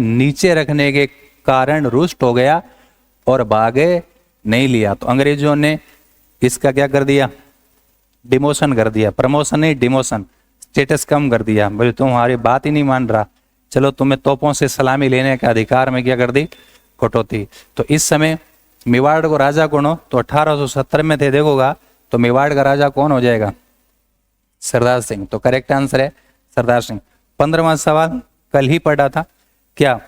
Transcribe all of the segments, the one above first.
नीचे रखने के कारण रुष्ट हो गया और भागे नहीं लिया, तो अंग्रेजों ने इसका क्या कर दिया, डिमोशन कर दिया, प्रमोशन नहीं डिमोशन, स्टेटस कम कर दिया। बोले तुम्हारी बात ही नहीं मान रहा, चलो तुम्हें तोपों से सलामी लेने का अधिकार में क्या कर दी, कटौती। तो इस समय मेवाड़ को राजा कौन हो, तो 1870 में थे, देखोगा तो मेवाड़ का राजा कौन हो जाएगा, सरदार सिंह। तो करेक्ट आंसर है सरदार सिंह। 15वां सवाल कल ही पढ़ा था क्या,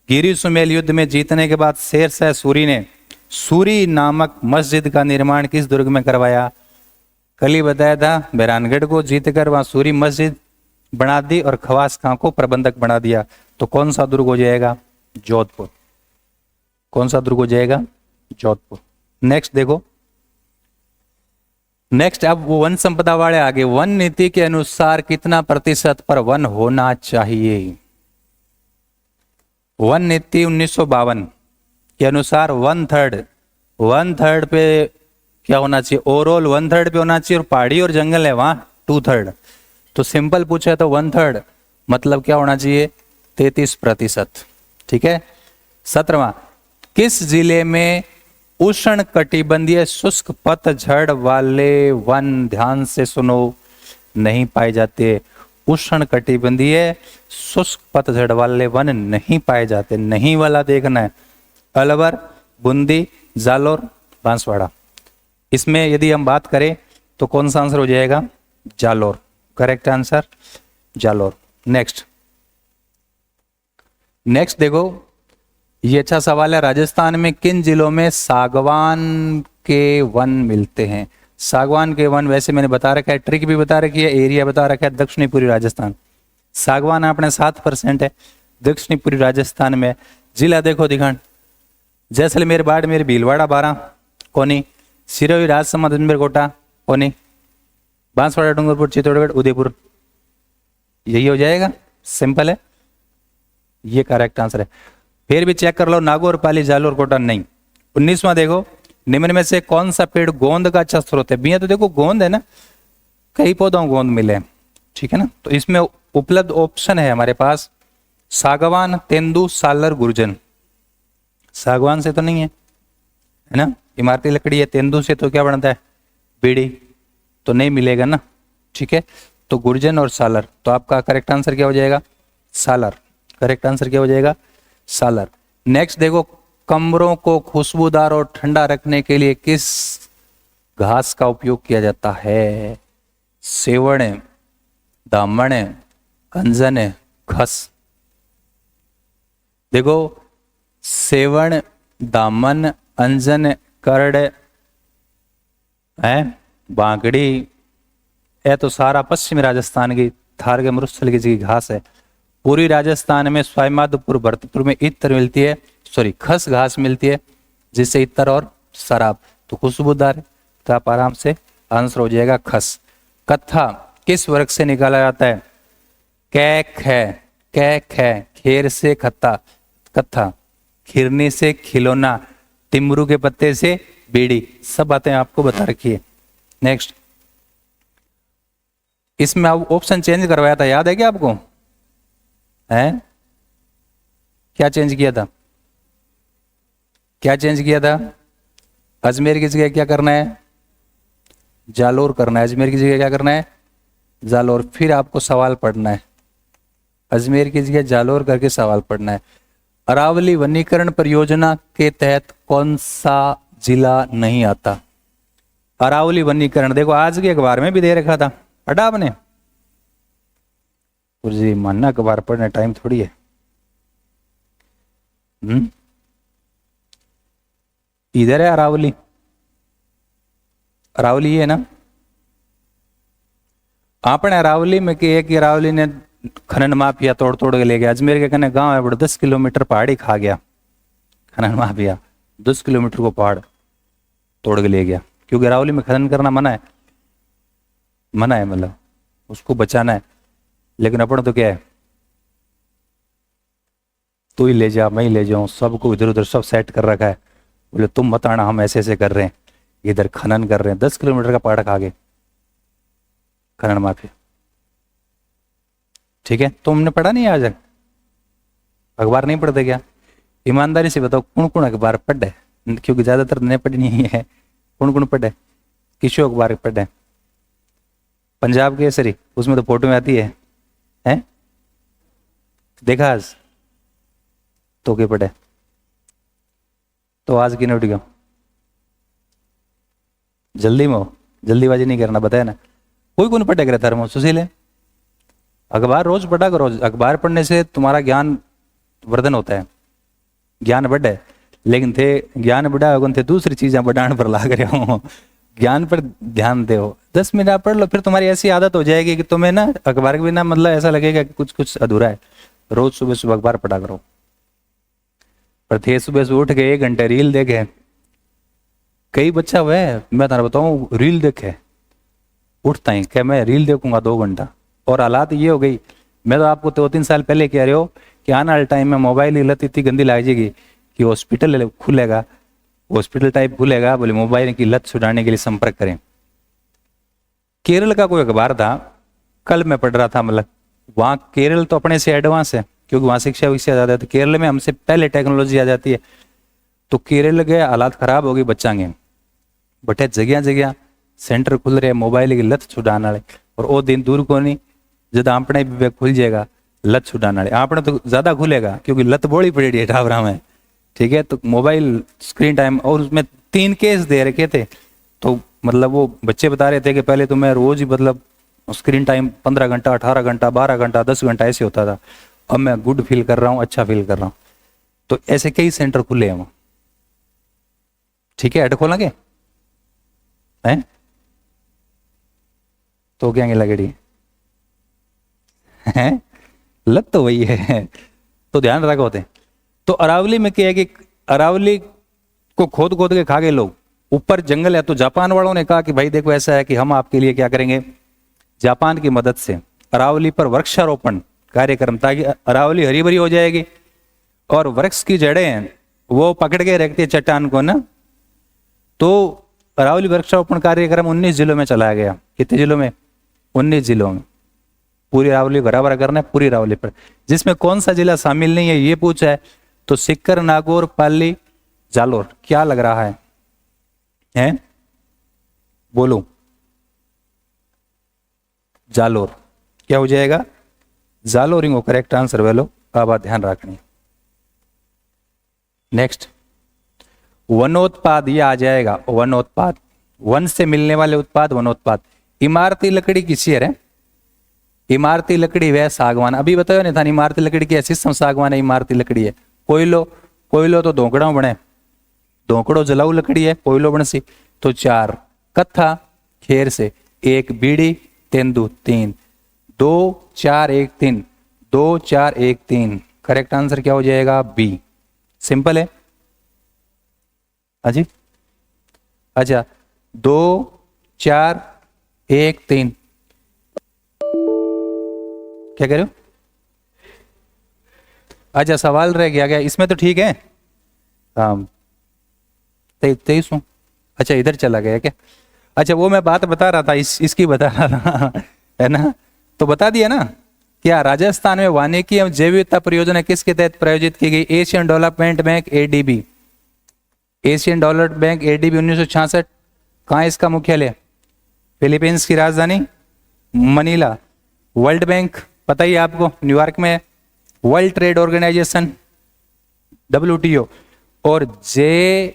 गिरी सुमेल युद्ध में जीतने के बाद शेर शाह सूरी ने सूरी नामक मस्जिद का निर्माण किस दुर्ग में करवाया, कल ही बताया था, बैरानगढ़ को जीतकर वहां सूरी मस्जिद बना दी और खवास खां को प्रबंधक बना दिया। तो कौन सा दुर्ग हो जाएगा, जोधपुर। कौन सा दुर्ग हो जाएगा, जोधपुर। नेक्स्ट देखो, नेक्स्ट अब वो वन संपदा वाले आगे, वन नीति के अनुसार कितना प्रतिशत पर वन होना चाहिए। वन नीति 1952 के अनुसार 1/3 पे क्या होना चाहिए, ओवरऑल 1/3 पे होना चाहिए, और पहाड़ी और जंगल है वहां 2/3। तो सिंपल पूछा तो 1/3 मतलब क्या होना चाहिए, 33%। ठीक है। 17वां, किस जिले में उष्ण कटिबंधीय शुष्क पतझड़ वाले वन, ध्यान से सुनो, नहीं पाए जाते। उष्ण कटिबंधीय शुष्क पतझड़ वाले वन नहीं पाए जाते, नहीं वाला देखना है। अलवर, बूंदी, जालोर, बांसवाड़ा। इसमें यदि हम बात करें तो कौन सा आंसर हो जाएगा, Jalore. Correct answer Jalore. Next देखो, ये अच्छा सवाल है, राजस्थान में किन जिलों में सागवान के वन मिलते हैं। सागवान के वन वैसे मैंने बता रखा है, ट्रिक भी बता रखी है, एरिया बता रखा है, दक्षिणी पूर्वी राजस्थान। सागवान अपने 7% है दक्षिणी पूर्वी राजस्थान में। जिला देखो दिखान, जैसलमेर, बाड़मेर, भीलवाड़ा, बारां, कोनी, सिरोही, राजसमंद, अजमेर, कोटा, कोनी, बांसवाड़ा, डूंगरपुर, चित्तौड़गढ़, उदयपुर। यही हो जाएगा, सिंपल है, ये करेक्ट आंसर है। फिर भी चेक कर लो, नागौर, पाली, जालोर, कोटा नहीं। 19वां देखो, निम्न में से कौन सा पेड़ गोंद का अच्छा स्रोत है। बिया तो देखो गोंद है ना, कई पौधों गोंद मिले, ठीक है ना। तो इसमें उपलब्ध ऑप्शन है हमारे पास सागवान, तेंदू, सालर, गुर्जन। सागवान से तो नहीं है ना, इमारती लकड़ी है। तेंदू से तो क्या बनता है, बीड़ी, तो नहीं मिलेगा ना, ठीक है। तो गुर्जन और सालर, तो आपका करेक्ट आंसर क्या हो जाएगा, सालर। करेक्ट आंसर क्या हो जाएगा, सालर। नेक्स्ट देखो, कमरों को खुशबूदार और ठंडा रखने के लिए किस घास का उपयोग किया जाता है। सेवण, दामन, अंजन, खस। देखो, सेवण, दामन, अंजन, करड़ है, बांगड़ी, यह तो सारा पश्चिमी राजस्थान की थार के मरुस्थल की घास है। पूर्वी राजस्थान में स्वाईमाधोपुर, भरतपुर में इत्र मिलती है, सॉरी खस घास मिलती है, जिससे इत्र और शराब तो खुशबूदार है। तो आप आराम से आंसर हो जाएगा खस। कत्था किस वर्ग से निकाला जाता है, कैक है, कैक है, खेर से खत्ता, कत्था, खिरनी से खिलौना, तिमरू के पत्ते से बीड़ी। सब बातें आपको बता रखी है। नेक्स्ट, इसमें अब ऑप्शन चेंज करवाया था, याद है क्या आपको, है क्या चेंज किया था, क्या चेंज किया था। अजमेर की जगह क्या करना है, जालोर करना है। अजमेर की जगह क्या करना है, जालोर। फिर आपको सवाल पढ़ना है, अजमेर की जगह जालोर करके सवाल पढ़ना है। अरावली वनीकरण परियोजना के तहत कौन सा जिला नहीं आता। अरावली वनीकरण देखो आज के अखबार में भी दे रखा था, पढ़ा आपने, जी मानना अखबार पढ़ने टाइम थोड़ी है। इधर है अरावली, अरावली है ना। आपने अरावली में कि एक अरावली ने खनन माफिया तोड़ तोड़ के ले गया। अजमेर के कने गांव है बड़ा, 10 किलोमीटर पहाड़ी खा गया खनन माफिया, 10 किलोमीटर को पहाड़ तोड़ के ले गया, क्योंकि अरावली में खनन करना मना है, मना है, मतलब उसको बचाना है। लेकिन अपन तो क्या है, तू ही ले जा, मैं ही ले जाऊं, सबको इधर उधर सब सेट कर रखा है। बोले तुम मत आना, हम ऐसे ऐसे कर रहे हैं, इधर खनन कर रहे हैं। 10 किलोमीटर का पहाड़ खा गए खनन माफिया, ठीक है। तो हमने पढ़ा नहीं आज, अखबार नहीं पढ़ते क्या? ईमानदारी से बताओ कौन कौन अखबार पढ़े? क्योंकि ज्यादातर नहीं पढ़ी नहीं है। कौन कौन पढ़े? किसो अखबार पढ़े? पंजाब केसरी, उसमें तो फोटो में आती है, हैं? देखा आज? तो क्या पढ़े? तो आज की नोट क्यों? जल्दी में हो, जल्दीबाजी नहीं करना, बताया ना। कोई कौन पढ़े करे धर्म सुशील है? अखबार रोज पढ़ा करो, अखबार पढ़ने से तुम्हारा ज्ञान वर्धन होता है, ज्ञान बढ़े। लेकिन थे ज्ञान बढ़ा होगा थे दूसरी चीजें बढ़ाने पर लाग रहे हो, ज्ञान पर ध्यान दे। 10 मिनट आप पढ़ लो, फिर तुम्हारी ऐसी आदत हो जाएगी कि तुम्हें ना अखबार के बिना मतलब ऐसा लगेगा कि कुछ कुछ अधूरा है। रोज सुबह सुबह अखबार पढ़ा करो। पर थे सुबह सुबह उठ के 1 घंटे रील देखे, कई बच्चा वह मैं तारा बताऊं रील देखे उठता ही क्या मैं रील देखूंगा 2 घंटा। और हालात ये हो गई, मैं तो आपको 2-3 साल पहले कह रहे हो कि आने वाले टाइम में मोबाइल की लत इतनी गंदी लग जाएगी कि हॉस्पिटल खुलेगा, हॉस्पिटल टाइप खुलेगा, बोले मोबाइल की लत छुड़ाने के लिए संपर्क करें। केरल का कोई अखबार था, कल मैं पढ़ रहा था, मतलब वहाँ केरल तो अपने से एडवांस है क्योंकि वहाँ शिक्षा विक्षा ज्यादा है, तो केरल में हमसे पहले टेक्नोलॉजी आ जाती है। तो केरल के हालात खराब हो गई बच्चा के, बटे जगह जगह सेंटर खुल रहे मोबाइल की लत छुड़ाने वाले। और वो दिन दूर को नहीं जब अपने भी खुल जाएगा लत छुड़ाने वाले, आपने तो ज्यादा खुलेगा क्योंकि लत बोली पड़ी है टावरा में, ठीक है। तो मोबाइल स्क्रीन टाइम, और उसमें 3 केस दे रखे थे। तो मतलब वो बच्चे बता रहे थे कि पहले तो मैं रोज ही मतलब स्क्रीन टाइम 15 घंटा 18 घंटा 12 घंटा 10 घंटा ऐसे होता था, अब मैं गुड फील कर रहा हूँ, अच्छा फील कर रहा हूँ। तो ऐसे कई सेंटर खुले हैं वहाँ, ठीक है। ऐड खोलेंगे हैं तो क्या लगेगी है, लत तो वही है, तो ध्यान रखो होते। तो अरावली में क्या है कि अरावली को खोद खोद के खा गए लोग, ऊपर जंगल है। तो जापान वालों ने कहा कि भाई देखो ऐसा है कि हम आपके लिए क्या करेंगे, जापान की मदद से अरावली पर वृक्षारोपण कार्यक्रम, ताकि अरावली हरी भरी हो जाएगी। और वृक्ष की जड़ें हैं वो पकड़ के रखती है चट्टान को ना। तो अरावली वृक्षारोपण कार्यक्रम 19 जिलों में चलाया गया। कितने जिलों में? 19 जिलों में। पूरी अरावली बराबर करना है, पूरी अरावली पर। जिसमें कौन सा जिला शामिल नहीं है ये पूछा है, तो सीकर, नागौर, पाली, जालोर। क्या लग रहा है हैं? बोलो। जालोर क्या हो जाएगा? जालोर ही करेक्ट आंसर वेलो। अब बात ध्यान रखनी। नेक्स्ट वनोत्पाद, ये आ जाएगा वनोत्पाद, वन से मिलने वाले उत्पाद वनोत्पाद। इमारती लकड़ी किसी है? इमारती लकड़ी वह सागवान, अभी बताओ नहीं था इमारती लकड़ी की ऐसी सागवान है, इमारती लकड़ी है। कोयलो, कोयलो तो धोकड़ों बने, धोकड़ो जलाऊ लकड़ी है, कोयलो बन सी। तो 4 कत्था खेर से, 1 बीड़ी, तेंदु 3, 2 4 1 3, 2 4 1 3। करेक्ट आंसर क्या हो जाएगा? बी। सिंपल है अजी। अच्छा 2 4 1 3 क्या कह रहे हो? अच्छा सवाल रह गया क्या इसमें? तो ठीक है। हाँ 23 हूँ। अच्छा इधर चला गया क्या? अच्छा वो मैं बात बता रहा था, इसकी बता रहा था है ना। तो बता दिया ना। क्या राजस्थान में वानिकी एवं जैव विविधता परियोजना किसके तहत प्रायोजित की गई? Asian development bank ADB. Asian development bank ADB 1966। कहाँ इसका मुख्यालय? फिलीपींस की राजधानी मनीला। वर्ल्ड बैंक पता ही आपको न्यूयॉर्क में है। वर्ल्ड ट्रेड ऑर्गेनाइजेशन WTO और JICA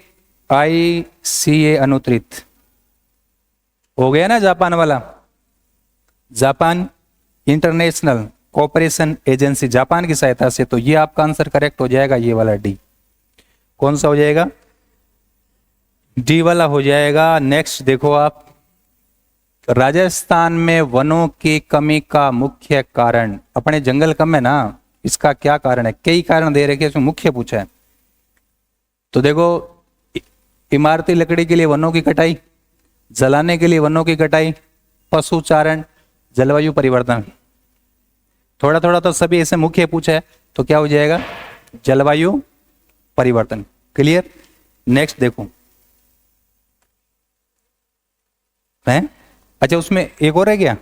अनुत्रित हो गया ना जापान वाला, Japan international cooperation agency, Japan की सहायता से। तो ये आपका आंसर करेक्ट हो जाएगा, ये वाला डी। कौन सा हो जाएगा? डी वाला हो जाएगा। नेक्स्ट देखो आप, राजस्थान में वनों की कमी का मुख्य कारण, अपने जंगल कम है ना, इसका क्या कारण है? कई कारण दे रखे, इसमें मुख्य पूछा है। तो देखो इमारती लकड़ी के लिए वनों की कटाई, जलाने के लिए वनों की कटाई, पशुचारण, जलवायु परिवर्तन। थोड़ा थोड़ा तो सभी ऐसे मुख्य पूछा है, तो क्या हो जाएगा? जलवायु परिवर्तन। क्लियर? नेक्स्ट देखो है। अच्छा उसमें एक और है क्या?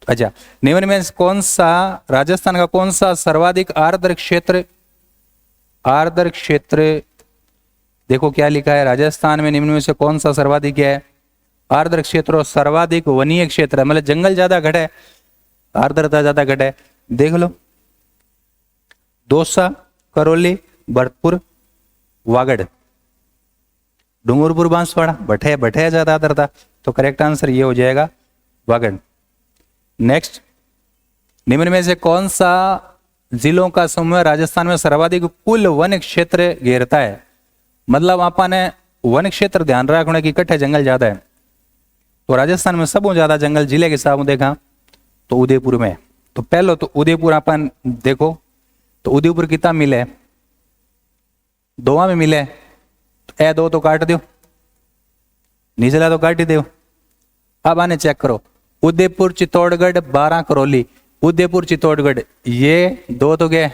अच्छा, निम्न में कौन सा राजस्थान का कौन सा सर्वाधिक आर्द्र क्षेत्र, आर्द्र क्षेत्र, देखो क्या लिखा है, राजस्थान में निम्न में से कौन सा सर्वाधिक है आर्द्र क्षेत्र और सर्वाधिक वनीय क्षेत्र है, मतलब जंगल ज्यादा घट है, आर्द्रता ज्यादा घट है। देख लो, दौसा, करौली, भरतपुर, वागड़, डूंगरपुर, बांसवाड़ा, भठे, भठे ज्यादा आर्द्रता, तो करेक्ट आंसर ये हो जाएगा वागड़। नेक्स्ट, निम्न में से कौन सा जिलों का समूह राजस्थान में सर्वाधिक कुल वन क्षेत्र घेरता है, मतलब आपने वन क्षेत्र ध्यान रखने की इकट्ठे जंगल ज्यादा है, तो राजस्थान में सबसे ज्यादा जंगल जिले के हिसाब में देखा तो उदयपुर में। तो पहले तो उदयपुर अपन देखो, तो उदयपुर कितना मिले, दोवा में मिले, तो ए दो तो काट दो, निचला तो काट ही दो। अब आने चेक करो, उदयपुर, चित्तौड़गढ़, 12, करौली, उदयपुर, चित्तौड़गढ़, ये दो तो गए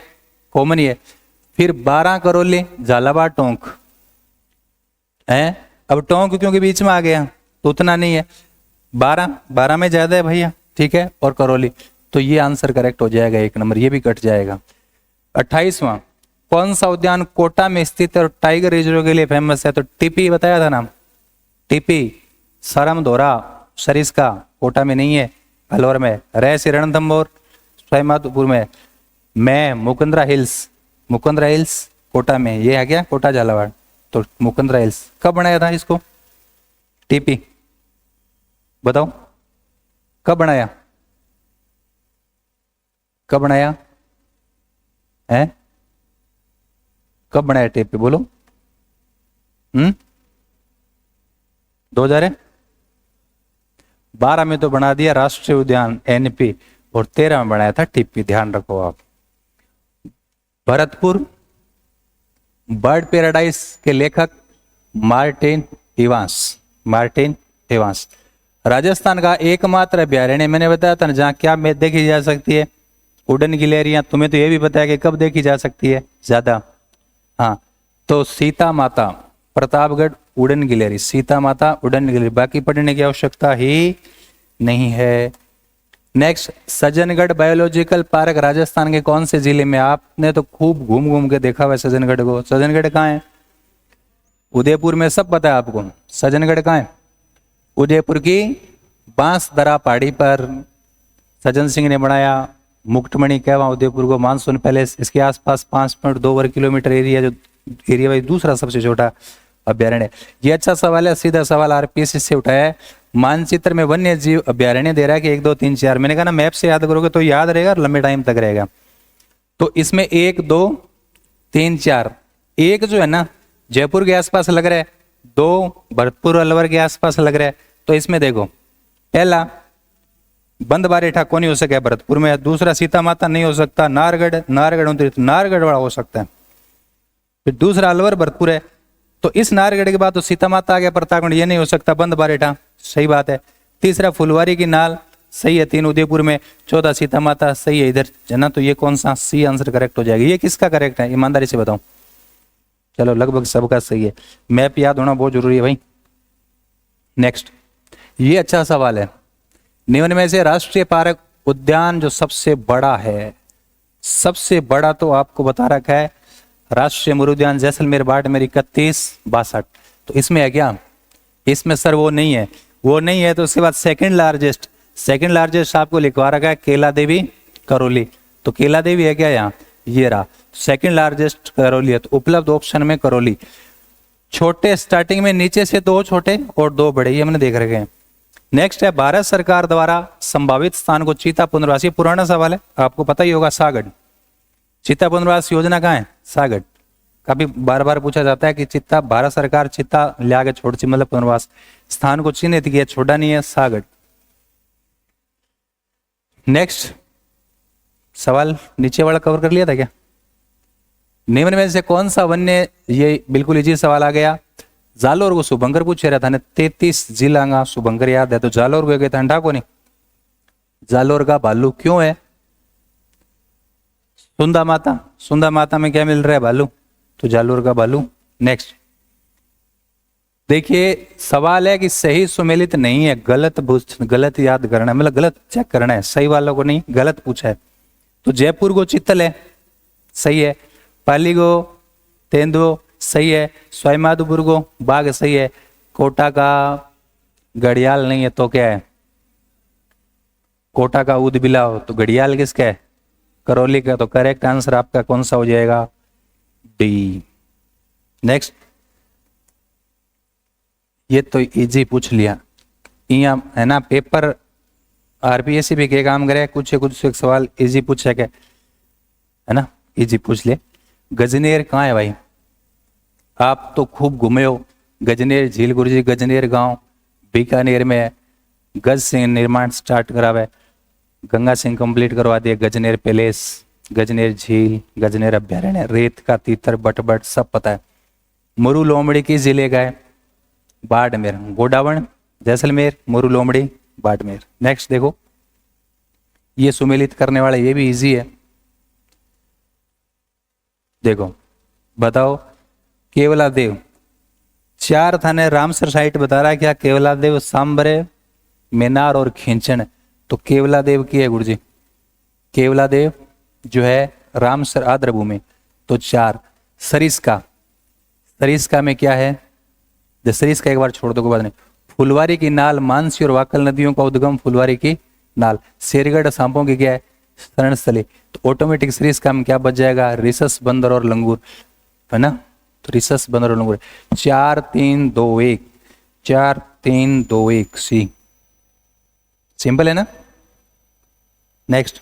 कॉमन ही है, फिर 12 करौली, झालावाड़, टोंक है। अब टोंक क्योंकि बीच में आ गया तो उतना नहीं है, 12 में ज्यादा है भैया, ठीक है, और करौली, तो ये आंसर करेक्ट हो जाएगा, 1 नंबर, ये भी कट जाएगा। 28वां, कौन सा उद्यान कोटा में स्थित है और टाइगर रिजर्व के लिए फेमस है, तो टीपी बताया था नाम, टीपी, सरमधोरा, सरिस्का, कोटा में नहीं है, अलवर में, रैसी, रणथंभौर, सवाईमाधोपुर में, मैं मुकुंदरा हिल्स, मुकुंदरा हिल्स कोटा में, ये है क्या कोटा झालावाड़, तो मुकुंदरा हिल्स। कब बनाया था इसको टीपी, बताओ कब बनाया, कब बनाया है, कब बनाया टीपी बोलो, 2012 में तो बना दिया राष्ट्रीय उद्यान एनपी, और 13 में बनाया था टीपी, ध्यान रखो आप। भरतपुर बर्ड पैराडाइज के लेखक Martin Evans, Martin Evans. Rajasthan का एकमात्र अभ्यारण्य मैंने बताया था ना जहां क्या में देखी जा सकती है, उड़न गिलहरियां, तुम्हें तो ये भी बताया कि कब देखी जा सकती है ज्यादा, हाँ, तो सीता माता, प्रतापगढ़, उड़न गिलहरी, सीता माता, उड़न गिलहरी, बाकी पढ़ने की आवश्यकता ही नहीं है। Next, Sajjangarh biological park Rajasthan के कौन से जिले में, आपने तो खूब घूम घूम के देखा हुआ है सज्जनगढ़ को, सज्जनगढ़ कहाँ है, उदयपुर में, सब पता है आपको, सज्जनगढ़ कहाँ है, उदयपुर की बांसदरा पहाड़ी पर सज्जन सिंह ने बनाया, मुक्तमणि कहवा उदयपुर को, मानसून पैलेस, इसके आसपास 5.2 वर्ग किलोमीटर एरिया, जो एरिया वाइज दूसरा सबसे छोटा अभ्यारण्य। ये अच्छा सवाल है, सीधा सवाल आरपीएससी से उठाया है। मानचित्र में वन्य जीव अभ्यारण्य दे रहा है कि 1 2 3 4, मैंने कहा ना मैप से याद करोगे तो याद रहेगा और लंबे टाइम तक रहेगा। तो इसमें 1 2 3 4, एक जो है ना जयपुर के आसपास लग रहा है, 2 भरतपुर अलवर के आसपास लग रहा है, तो इसमें देखो पहला बंद बारेठा कौन नहीं हो सका भरतपुर में, दूसरा सीता माता नहीं हो सकता, नारगढ़, नारगढ़ वाला हो सकता है, फिर दूसरा अलवर भरतपुर है, तो इस नारगढ़ के बाद तो सीता माता आ गया, प्रतापगढ़ ये नहीं हो सकता, बंद बारेठा सही बात है, तीसरा फुलवारी की नाल सही है, 3 उदयपुर में, चौथा सीता माता सही है इधर जना, तो ये कौन सा सी आंसर करेक्ट हो जाएगा। ये किसका करेक्ट है ईमानदारी से बताओ, चलो लगभग सबका सही है, मैप याद होना बहुत जरूरी है भाई। नेक्स्ट, ये अच्छा सवाल है, निम्न में से राष्ट्रीय पार्क उद्यान जो सबसे बड़ा है, सबसे बड़ा तो आपको बता रखा है राष्ट्रीय मृग उद्यान जैसलमेर बाड़मेर 3162, तो इसमें है क्या, इसमें सर वो नहीं है, वो नहीं है, तो उसके बाद सेकंड लार्जेस्ट आपको लिखवा रखा है केला देवी करौली, तो केला देवी है क्या यहाँ, ये रहा सेकंड लार्जेस्ट करौली है, तो उपलब्ध ऑप्शन में करौली। छोटे स्टार्टिंग में नीचे से 2 छोटे और 2 बड़े, ये हमने देख रखे हैं। नेक्स्ट है भारत सरकार द्वारा संभावित स्थान को चीता पुनर्वासी, पुराना सवाल है आपको पता ही होगा, सागड़, चीता पुनर्वास योजना कहाँ है, सागड़, कभी बार बार पूछा जाता है कि चित्ता भारत सरकार चित्ता ले आगे छोड़ सी, मतलब पुनर्वास स्थान को चिन्हित किया, छोड़ा नहीं है, सागड़। नेक्स्ट सवाल नीचे वाला कवर कर लिया था क्या, निम्न में से कौन सा वन्य, ये बिल्कुल इजी सवाल आ गया, जालोर को शुभंकर पूछ रहा था ना, 33 जिला का शुभंकर याद है, तो जालोर को गए ठंडा को नहीं, जालोर का भालू क्यों है, सुंदा माता में क्या मिल रहा है, भालू, तो जालोर का भालू। नेक्स्ट, देखिए सवाल है कि सही सुमेलित नहीं है, गलत याद करना है, मतलब गलत चेक करना है, सही वालों को नहीं, गलत पूछा है। तो जयपुर को चित्तल है, सही है। पाली को तेंदुओ, सही है। स्वाईमाधोपुर को बाघ, सही है। कोटा का घड़ियाल नहीं है तो क्या है? कोटा का ऊद बिलाव, तो घड़ियाल किसका है? करौली का। तो करेक्ट आंसर आपका कौन सा हो जाएगा? डी। नेक्स्ट, ये तो इजी पूछ लिया, यहाँ है ना पेपर आरपीएससी भी के काम करे, कुछ एक सवाल इजी पूछा क्या है ना, इजी पूछ ले। गजनेर कहाँ है भाई? आप तो खूब घूमे हो, गजनेर झील गुरुजी, गजनेर गांव बीकानेर में है। गज सिंह निर्माण स्टार्ट करावे, गंगा सिंह कंप्लीट करवा दिए, गजनेर पैलेस, गजनेर झील, गजनेर अभ्यारण्य, रेत का तीतर, बटबट सब पता है। मुरु लोमड़ी किस जिले का है? बाड़मेर। गोडावण जैसलमेर, मुरु लोमड़ी बाड़मेर। नेक्स्ट देखो, ये सुमेलित करने वाला ये भी इजी है, देखो बताओ। केवलादेव, चार थाने रामसर साइट बता रहा है क्या? केवलादेव, सांबरे, मेनार और खींचन। तो केवलादेव की है गुरुजी, केवलादेव जो है रामसर आर्द्र भूमि। तो चार। सरिस्का, सरिस्का में क्या है? सरिस्का एक बार छोड़ दो, कोई बात नहीं। फुलवारी की नाल, मानसी और वाकल नदियों का उद्गम फुलवारी की नाल। शेरगढ़ सांपों की क्या है? शरणस्थली। तो ऑटोमेटिक सरिस्का में क्या बच जाएगा? रिसस, बंदर और लंगूर, है ना। तो रिसस, बंदर और लंगूर। 4 3 2 1, 4 3 2 1 सी। सिंपल है ना। नेक्स्ट,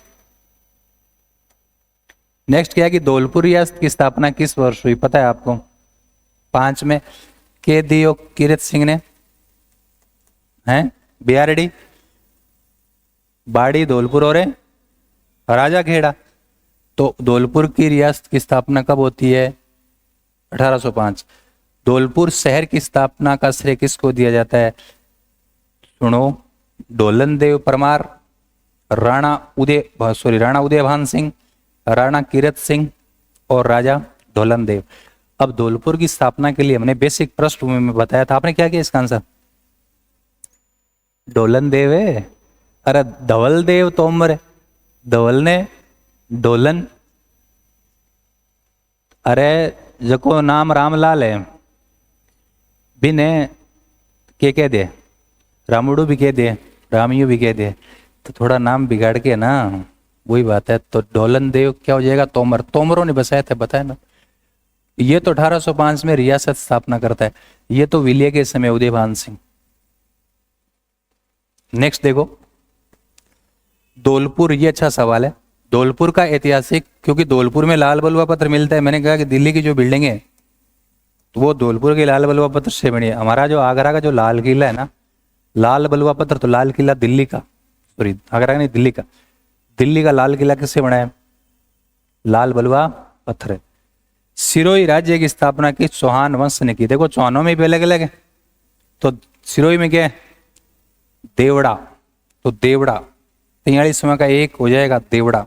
नेक्स्ट क्या है कि धौलपुर रियासत की स्थापना किस वर्ष हुई? पता है आपको? 5 में। के दियो किरत सिंह ने, हैं बिहारडी, बाड़ी, धौलपुर और राजा खेड़ा। तो धौलपुर की रियासत की स्थापना कब होती है? 1805। धौलपुर शहर की स्थापना का श्रेय किसको दिया जाता है? सुनो, ढोलन देव परमार, राणा उदयभान सिंह, राणा कीरत सिंह और राजा ढोलन देव। अब धौलपुर की स्थापना के लिए हमने बेसिक पृष्ठभूमि में बताया था, आपने क्या किया इसका आंसर? ढोलन देव है, अरे धवल देव तोमर है, धवल ने ढोलन, अरे जको नाम रामलाल है बिने के कह दे, रामुडू भी कह दे, रामियू भी कह दे, तो थोड़ा नाम बिगाड़ के ना, वही बात है। तो ढोलन देव क्या हो जाएगा? तोमर। तोमरों ने बसाया था, बताया ना। ये तो 1805 में रियासत स्थापना करता है, ये तो विलिय के समय उदयभान सिंह। नेक्स्ट देखो, धौलपुर, ये अच्छा सवाल है। धौलपुर का ऐतिहासिक, क्योंकि धौलपुर में लाल बलुआ पत्र मिलता है, मैंने कहा कि दिल्ली की जो बिल्डिंग है तो वो धौलपुर के लाल बलुआ पत्र से बनी है। हमारा जो आगरा का जो लाल किला है ना, लाल बलुआ पत्र, तो लाल किला दिल्ली का, सॉरी आगरा का नहीं, दिल्ली का। दिल्ली का लाल किला किससे बना है? लाल बलुआ पत्थर है। सिरोही राज्य की स्थापना किस चौहान वंश ने की? देखो चौहानों में भी अलग अलग है, तो सिरोही में क्या है? देवड़ा। तो देवड़ा 43वां का 1 हो जाएगा देवड़ा।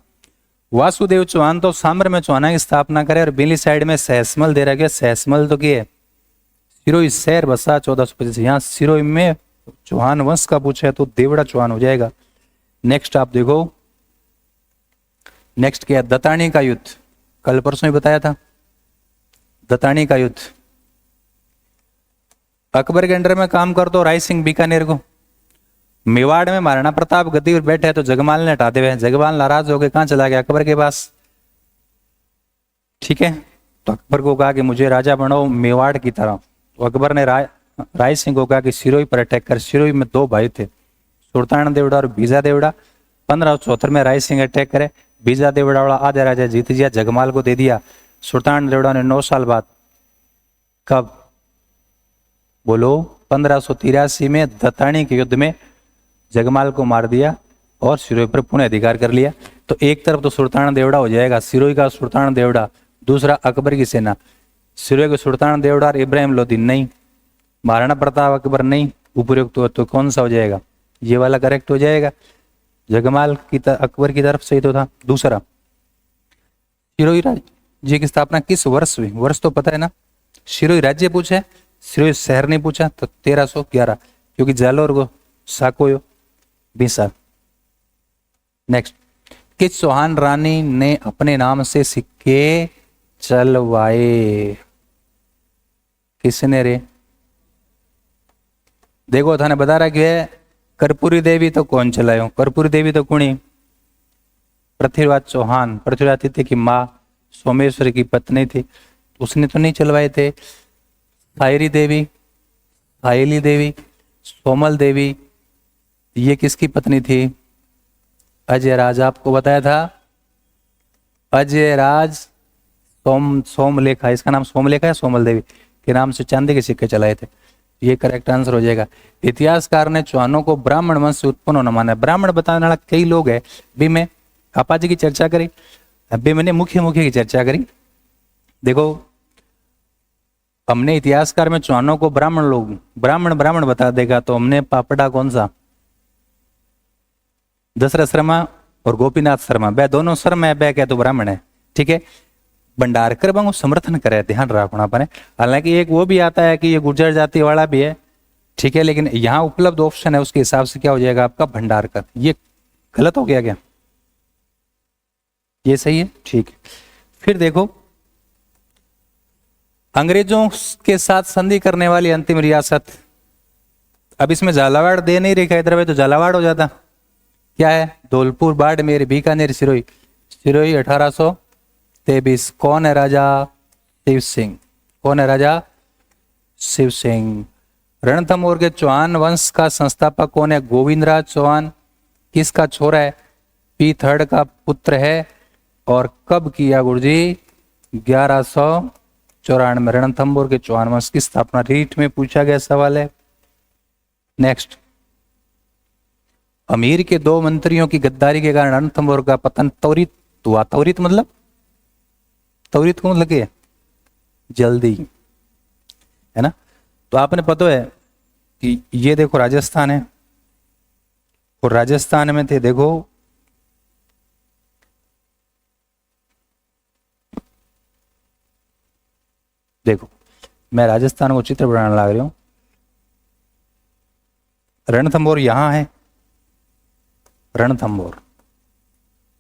वासुदेव चौहान तो सांबर में चौहाना की स्थापना करे, और बिली साइड में सहसमल दे रखा है। सहसमल तो क्या है? सिरोही शहर बसा 1425। यहाँ सिरोही में चौहान वंश का पूछा है तो देवड़ा चौहान हो जाएगा। नेक्स्ट आप देखो, नेक्स्ट क्या है? दतानी का युद्ध, कल परसों ही बताया था। दतानी का युद्ध, अकबर के अंडर में काम कर दो राय सिंह बीकानेर को। मेवाड़ में महाराणा प्रताप गद्दी पर बैठे तो जगमाल ने हटा दे, जगमाल नाराज हो गए, कहां चला गया? अकबर के पास। ठीक है, तो अकबर को कहा कि मुझे राजा बनाओ मेवाड़ की तरह। तो अकबर ने राय सिंह को कहा कि सिरोही पर अटैक कर। सिरोही में 2 भाई थे, सुल्तान देवड़ा और बीजा देवड़ा। 1574 में राय सिंह अटैक करे, बीजा देवड़ा वाला आधे राजा जीत गया, जगमाल को दे दिया। सुल्तान देवड़ा ने 9 साल बाद, कब बोलो? 1583 में दतानी के युद्ध में जगमाल को मार दिया और सिरोही पर पुनः अधिकार कर लिया। तो एक तरफ तो सुल्तान देवड़ा हो जाएगा, सिरोही का सुल्तान देवड़ा, दूसरा अकबर की सेना। सिरोही का सुल्तान देवड़ा और इब्राहिम लोदी नहीं, महाराणा प्रताप अकबर नहीं, उपयुक्त तो कौन सा हो जाएगा? ये वाला करेक्ट हो जाएगा। जगमाल की अकबर की तरफ से ही तो था। दूसरा, सिरोही राज्य की स्थापना किस वर्ष हुई? वर्ष तो पता है ना। सिरोही राज्य पूछे सिरोही शहर नहीं पूछा तो 1311, क्योंकि जालोर को साकोयो बीसा। नेक्स्ट, किस चौहान रानी ने अपने नाम से सिक्के चलवाए? किसने रे? देखो थाने बता रहा कि कर्पूरी देवी तो कौन चलायो? कर्पूरी देवी तो कुणी? पृथ्वीराज चौहान, पृथ्वीराज तृतीय की माँ, सोमेश्वरी की पत्नी थी, उसने तो नहीं चलवाए थे। सायरी देवी, सायली देवी, सोमल देवी, ये किसकी पत्नी थी? अजय राज, आपको बताया था अजय राज सोमलेखा, इसका नाम सोमलेखा है, सोमल देवी के नाम से चांदी के सिक्के चलाए थे। ये करेक्ट आंसर हो जाएगा। इतिहासकार ने चौहानों को ब्राह्मण वंश से उत्पन्न होना माना है। ब्राह्मण बताने वाला कई लोग है। भी मैं कापा जी की चर्चा करी, अभी मैंने मुख्य मुख्य की चर्चा करी। देखो हमने इतिहासकार में चौहानों को ब्राह्मण लोग ब्राह्मण बता देगा तो हमने पापड़ा कौन सा? दशरथ शर्मा और गोपीनाथ शर्मा, बै दोनों शर्मा है, बै क्या तो ब्राह्मण है। ठीक है, भंडारकर बांगो समर्थन करे, ध्यान रखना अपने। हालांकि एक वो भी आता है कि ये गुर्जर जाति वाला भी है, ठीक है, लेकिन यहां उपलब्ध ऑप्शन है उसके हिसाब से क्या हो जाएगा आपका? भंडारकर। ये गलत हो गया क्या? ये सही है, ठीक है। फिर देखो, अंग्रेजों के साथ संधि करने वाली अंतिम रियासत, अब इसमें झालावाड़ दे नहीं रखा इधर में, तो झालावाड़ हो जाता। क्या है? धौलपुर, बाड़मेर, बीकानेर, सिरोही। सिरोही 1823। कौन है राजा? शिव सिंह। कौन है राजा? शिव सिंह। रणथंभौर के चौहान वंश का संस्थापक कौन है? गोविंदराज चौहान। किसका छोरा है? पीथड़ का पुत्र है। और कब किया गुरुजी? 1194। रणथंभौर के चौहान वंश की स्थापना। रीट में पूछा गया सवाल है। नेक्स्ट, अमीर के 2 मंत्रियों की गद्दारी के कारण रणथंभौर का पतन त्वरित हुआ। त्वरित मतलब? त्वरित को मतलब क्या? जल्दी, है ना? तो आपने पता है कि ये देखो राजस्थान है, और राजस्थान में थे, देखो देखो मैं राजस्थान को चित्र बनाने लग रहा हूं। रणथंभौर यहां है, रणथंभौर,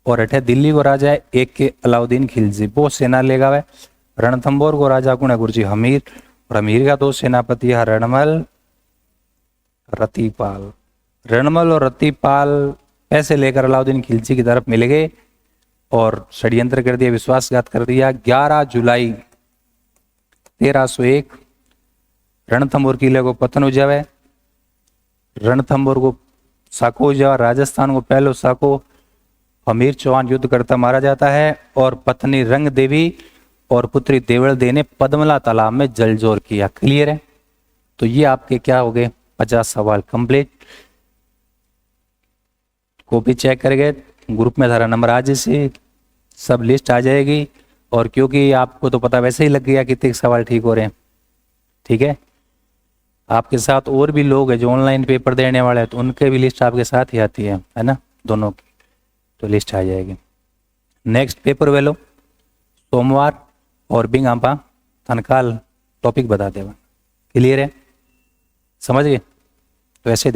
और अठे दिल्ली को राजा है एक के अलाउद्दीन खिलजी, वो सेना लेगा वे। रणथंभौर को राजा कौन है गुरुजी? हमीर। और हमीर का 2 सेनापति है, रणमल, रतिपाल। रणमल और रतिपाल पैसे लेकर अलाउद्दीन खिलजी की तरफ मिल गए और षड्यंत्र कर दिया, विश्वासघात कर दिया। 11 जुलाई 1301 रणथंभौर किले को पतन हो जावे। रणथंभौर को साको हो जावा, राजस्थान को पहलो साको हमीर चौहान युद्ध करता मारा जाता है, और पत्नी रंग देवी और पुत्री देवल दे ने पद्मला तालाब में जलजोर किया। क्लियर है? तो ये आपके क्या हो गए? 50 सवाल कंप्लीट। कॉपी चेक कर गए, ग्रुप में सारा नंबर आज से सब लिस्ट आ जाएगी। और क्योंकि आपको तो पता वैसे ही लग गया कितने सवाल ठीक हो रहे हैं, ठीक है, आपके साथ और भी लोग हैं जो ऑनलाइन पेपर देने वाले हैं, तो उनके भी लिस्ट आपके साथ ही आती है ना, दोनों की तो लिस्ट आ जाएगी। नेक्स्ट पेपर वेलो सोमवार और बिंग आपा तनकाल टॉपिक बता देगा। क्लियर है? समझ गए? तो ऐसे